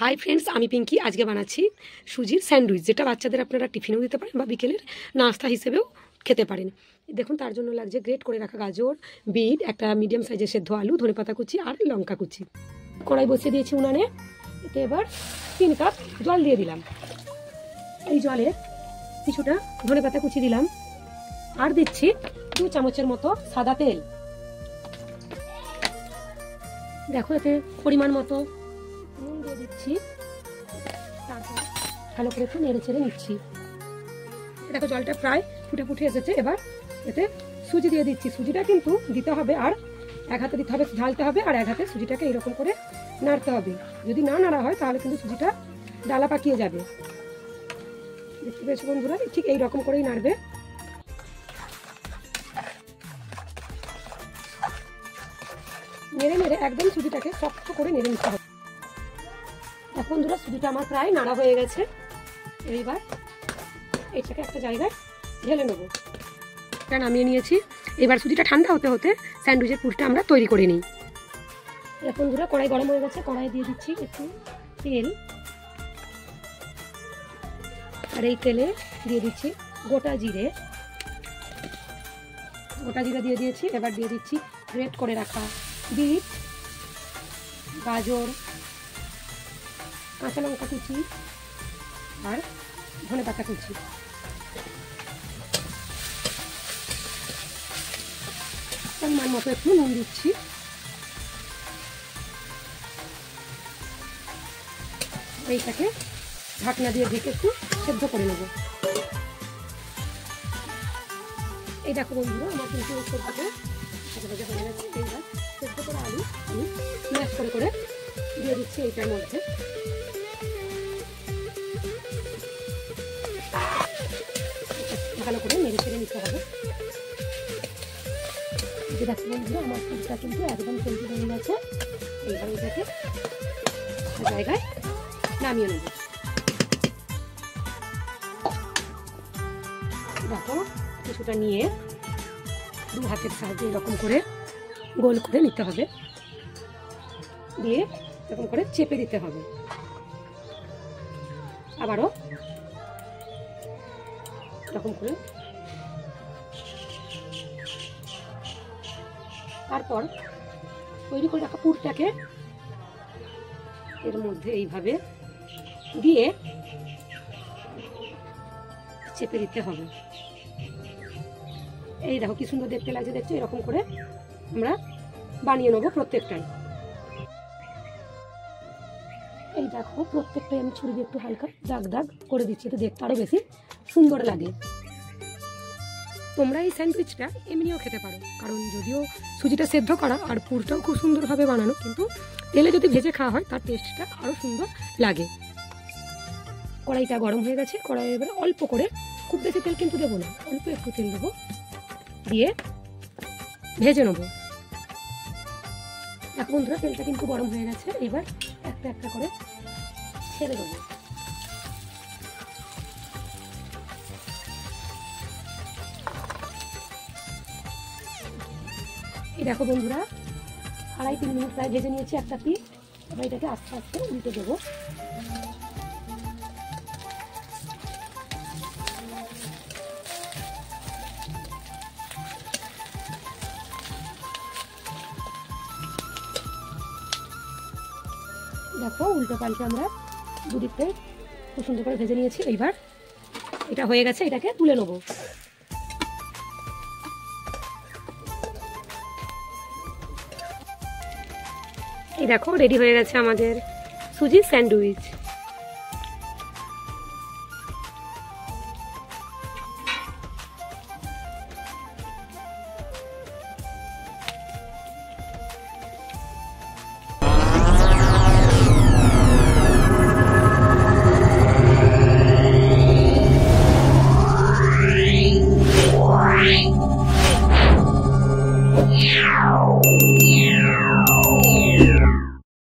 Hi friends, আমি পিঙ্কি। আজকে বানাচ্ছি সুজির স্যান্ডউইচ, যেটা বাচ্চাদের আপনারা টিফিনেও দিতে পারেন বা বিকেলের নাস্তা হিসেবেও খেতে পারেন। দেখুন, তার জন্য লাগছে গ্রেট করে রাখা গাজর, বিট, একটা মিডিয়াম সাইজের সেদ্ধ আলু, ধনেপাতা কুচি আর লঙ্কা কুচি। কড়াই বসিয়ে দিয়েছি উনানে। এতে এবার 3 কাপ জল দিয়ে দিলাম। এই জলে কিছুটা ধনেপাতা কুচি দিলাম আর দিচ্ছি 2 চামচের মতো সাদা তেল। দেখো, এতে পরিমাণ মতো নুন দিয়ে দিচ্ছি। তারপর ভালো করে একটু নেড়ে চেড়ে নিচ্ছি। দেখো, জলটা প্রায় ফুটে ফুটে এসেছে। এবার এতে সুজি দিয়ে দিচ্ছি। সুজিটা কিন্তু দিতে হবে, আর এক হাতে দিতে হবে, ঢালতে হবে, আর এক হাতে সুজিটাকে এরকম করে নাড়তে হবে। যদি না নাড়া হয় তাহলে কিন্তু সুজিটা ডালা পাকিয়ে যাবে। দেখতে পেয়েছো বন্ধুরা? ঠিক এই রকম করেই নাড়বে। নেড়ে নেড়ে একদম সুজিটাকে শক্ত করে নেড়ে নিতে হবে। এখন বন্ধুরা, সুজিটা আমার প্রায় নাড়া হয়ে গেছে। এইবার এটাকে একটা জায়গায় ঢেলে নেবো। এটা নামিয়ে নিয়েছি। এবার সুজিটা ঠান্ডা হতে হতে স্যান্ডউইচের পুরটা আমরা তৈরি করে নিই। এখন বন্ধুরা, কড়াই গরম হয়ে গেছে। কড়াই দিয়ে দিচ্ছি একটু তেল, আর এই তেলে দিয়ে দিচ্ছি গোটা জিরে। দিয়ে দিয়েছি। এবার দিয়ে দিচ্ছি গ্রেট করে রাখা বিট, গাজর, কাঁচা লঙ্কা কুচি আর ধনেপাতা কুচি। পরিমাণ মতো একটু নুন দিচ্ছি। এইটাকে ঢাকনা দিয়ে ঢেকে একটু সেদ্ধ করে নেব। এই দেখো বন্ধুরা, আমার কিন্তু সেদ্ধ করে হয়ে গেছে। এইবার সেদ্ধ করে আলু আমি ম্যাশ করে করে দিয়ে দিচ্ছি এইটার মধ্যে। ভালো করে নেড়ে চেড়ে নিতে হবে। যে দেখো বন্ধুরা, আমার ফুলটা কিন্তু একদম তৈরি হয়ে গেছে। এইবার এটাকে জায়গায় নামিয়ে নেব। দেখো, কিছুটা নিয়ে 2 হাতের সাহায্যে এরকম করে গোল করে নিতে হবে, দিয়ে এরকম করে চেপে দিতে হবে। আবারও এরকম করে। তারপর তৈরি করে রাখা পুরটাকে এর মধ্যে এইভাবে দিয়ে চেপে দিতে হবে। এই দেখো কি সুন্দর দেখতে লাগছে। দেখছো, এরকম করে আমরা বানিয়ে নেবো প্রত্যেকটাই। এই দেখো, প্রত্যেকটাই আমি ছুরি দিয়ে একটু হালকা দাগ দাগ করে দিচ্ছি, এতে দেখতে আরো বেশি সুন্দর লাগে। তোমরা এই স্যান্ডউইচটা এমনিও খেতে পারো, কারণ যদিও সুজিটা সেদ্ধ করা আর পুরটাও খুব সুন্দরভাবে বানানো, কিন্তু তেলে যদি ভেজে খাওয়া হয় তার টেস্টটা আরও সুন্দর লাগে। কড়াইটা গরম হয়ে গেছে। কড়াই এবারে অল্প করে, খুব বেশি তেল কিন্তু দেবো না, অল্প একটু তেল দেবো, দিয়ে ভেজে নেবো। এখন বন্ধুরা, তেলটা কিন্তু গরম হয়ে গেছে। এবার একটা একটা করে ছেড়ে দেবো। এই দেখো বন্ধুরা, 2.5-3 মিনিট প্রায় ভেজে নিয়েছি একটা পিস। এবার এটাকে আস্তে আস্তে উল্টে দেবো। দেখো, উল্টো পাল্টে আমরা দুদিকতে খুব সুন্দর করে ভেজে নিয়েছি। এইবার এটা হয়ে গেছে, এটাকে তুলে নেবো। এই দেখো, রেডি হয়ে গেছে আমাদের সুজির স্যান্ডউইচ।